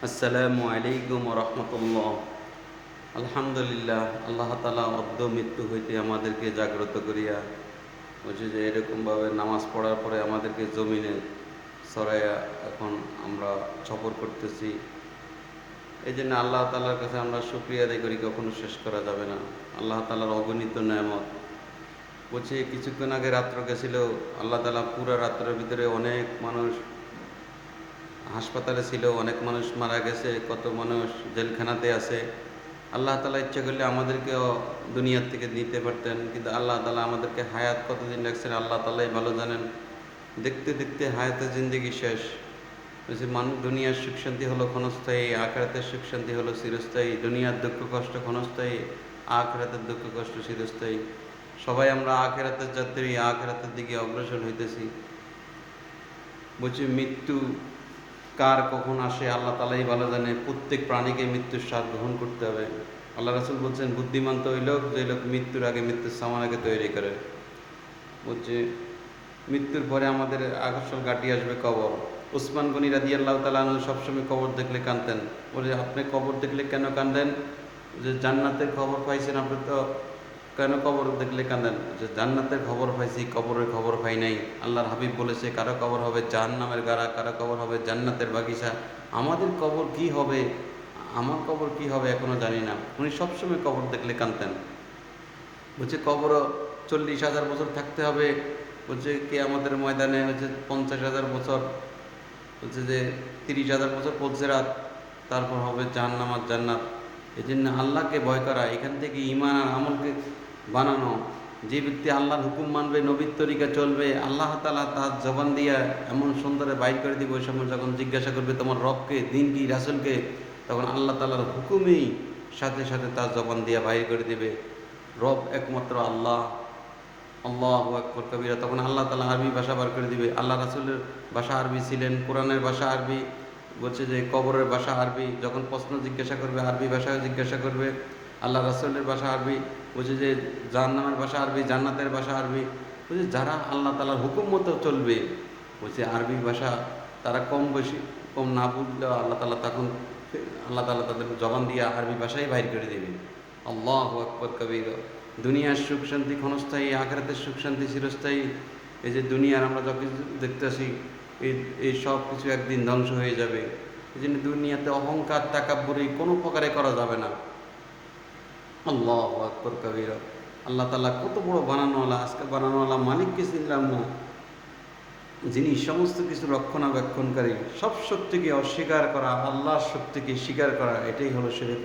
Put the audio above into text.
আসসালামু আলাইকুম রহমতুল্লাহ। আলহামদুলিল্লাহ, আল্লাহ তালা অর্ধ মৃত্যু হইতে আমাদেরকে জাগ্রত করিয়া বলছে যে এরকমভাবে নামাজ পড়ার পরে আমাদেরকে জমিনে সরাইয়া এখন আমরা সফর করতেছি। এই জন্য আল্লাহ তালার কাছে আমরা শুকরিয়া আদায় করি, কখনো শেষ করা যাবে না। আল্লাহ তালার অগণিত নেয়ামত। বলছে কিছুক্ষণ আগে রাত্র গেছিল, আল্লাহ তালা পুরা রাত্রের ভিতরে অনেক মানুষ হাসপাতালে ছিল, অনেক মানুষ মারা গেছে, কত মানুষ জেলখানাতে আছে। আল্লাহ তালা ইচ্ছা করলে আমাদেরকেও দুনিয়ার থেকে নিতে পারতেন, কিন্তু আল্লাহ তালা আমাদেরকে হায়াত কতদিন রাখছেন আল্লাহ তালাই ভালো জানেন। দেখতে দেখতে হায়াতের জিন্দগি শেষ বলছে। মানুষ দুনিয়ার সুখ শান্তি হলো ক্ষণস্থায়ী, আখেরাতের সুখ শান্তি হলো চিরস্থায়ী। দুনিয়ার দুঃখ কষ্ট ক্ষণস্থায়ী, আখেরাতের দুঃখ কষ্ট চিরস্থায়ী। সবাই আমরা আখেরাতের যাত্রী, আখেরাতের দিকে অগ্রসর হইতেছি। বলছে মৃত্যু কার কখন আসে আল্লাহ তালাই ভালো জানে। প্রত্যেক প্রাণীকে মৃত্যুর স্বাদ গ্রহণ করতে হবে। আল্লাহ রাসূল বলছেন বুদ্ধিমান তো ওই লোক যে লোক মৃত্যুর আগে মৃত্যুর সামান আগে তৈরি করে। বলছে মৃত্যুর পরে আমাদের আকর্ষণ গাটি আসবে কবর। উসমান গনি রাদিয়াল্লাহু তাআলা আনহু সবসময় কবর দেখলে কাঁদতেন। বলে আপনি কবর দেখলে কেন কাঁদেন? যে জান্নাতের খবর পাইছেন আপনি, তো কেন কবর দেখলে কাঁদেন? যে জান্নাতের খবর পাইছি, কবরের খবর পাই নাই। আল্লাহর হাবিব বলেছে কারো কবর হবে জাহান্নামের গাড়া, কারো কবর হবে জান্নাতের বাগিচা। আমাদের কবর কি হবে, আমার কবর কি হবে এখনো জানি না। উনি সবসময় কবর দেখলে কাঁদতেন। বলছে কবরও 40,000 বছর থাকতে হবে। বলছে কে আমাদের ময়দানে হচ্ছে 50,000 বছর। বলছে যে 30,000 বছর পৌঁছে রাত, তারপর হবে জাহান্নাম আর জান্নাত। এই জন্য আল্লাহকে ভয় করা, এখান থেকে ঈমান আর আমলকে বানানো। যে ব্যক্তি আল্লাহর হুকুম মানবে, নবীর তরিকা চলবে, আল্লাহ তাআলা তার জবান দিয়া এমন সুন্দরে বাইর করে দিবে। ওই সময় যখন জিজ্ঞাসা করবে তোমার রবকে, দিন কি, রাসূলকে, তখন আল্লাহ তাআলার হুকুমেই সাথে সাথে তার জবান দিয়া বাইর করে দিবে রব একমাত্র আল্লাহ, আল্লাহু আকবার কবিরা। তখন আল্লাহ তাআলা আরবি ভাষা বার করে দিবে। আল্লাহ রাসূলের ভাষা আরবি ছিলেন, কোরআনের ভাষা আরবি। বলছে যে কবরের ভাষা আরবি। যখন প্রশ্ন জিজ্ঞাসা করবে আরবি ভাষায় জিজ্ঞাসা করবে। আল্লাহ রাসূলের ভাষা আরবি। বলছে যে জাহান্নামের ভাষা আরবি, জান্নাতের ভাষা আরবি। বলছে যারা আল্লাহ তাআলার হুকুম মতো চলবে, বলছে আরবি ভাষা তারা কম বেশি কম না বুঝলেও আল্লাহ তাআলা তখন আল্লাহ তাআলা তাদের জবান দিয়ে আরবি ভাষাই বাইর করে দেবে। আল্লাহু আকবার কবীরা। দুনিয়ার সুখ শান্তি ক্ষণস্থায়ী, আখিরাতের সুখ শান্তি চিরস্থায়ী। এই যে দুনিয়ার আমরা যা কিছু দেখতেছি, এই সব কিছু একদিন ধ্বংস হয়ে যাবে। এই জন্য দুনিয়াতে অহংকার তাকাব্বুরি কোনো প্রকারে করা যাবে না। আল্লাহু আকবার কবীরা। আল্লাহ তাআলা কত বড় বানানোওয়ালা। আজকে বানানোওয়ালা মালিককে চিনলাম না, যিনি সমস্ত কিছু রক্ষণাবেক্ষণকারী। সব শক্তিকে অস্বীকার করা, আল্লাহর শক্তিকে স্বীকার করা, এটাই হলো শিরক।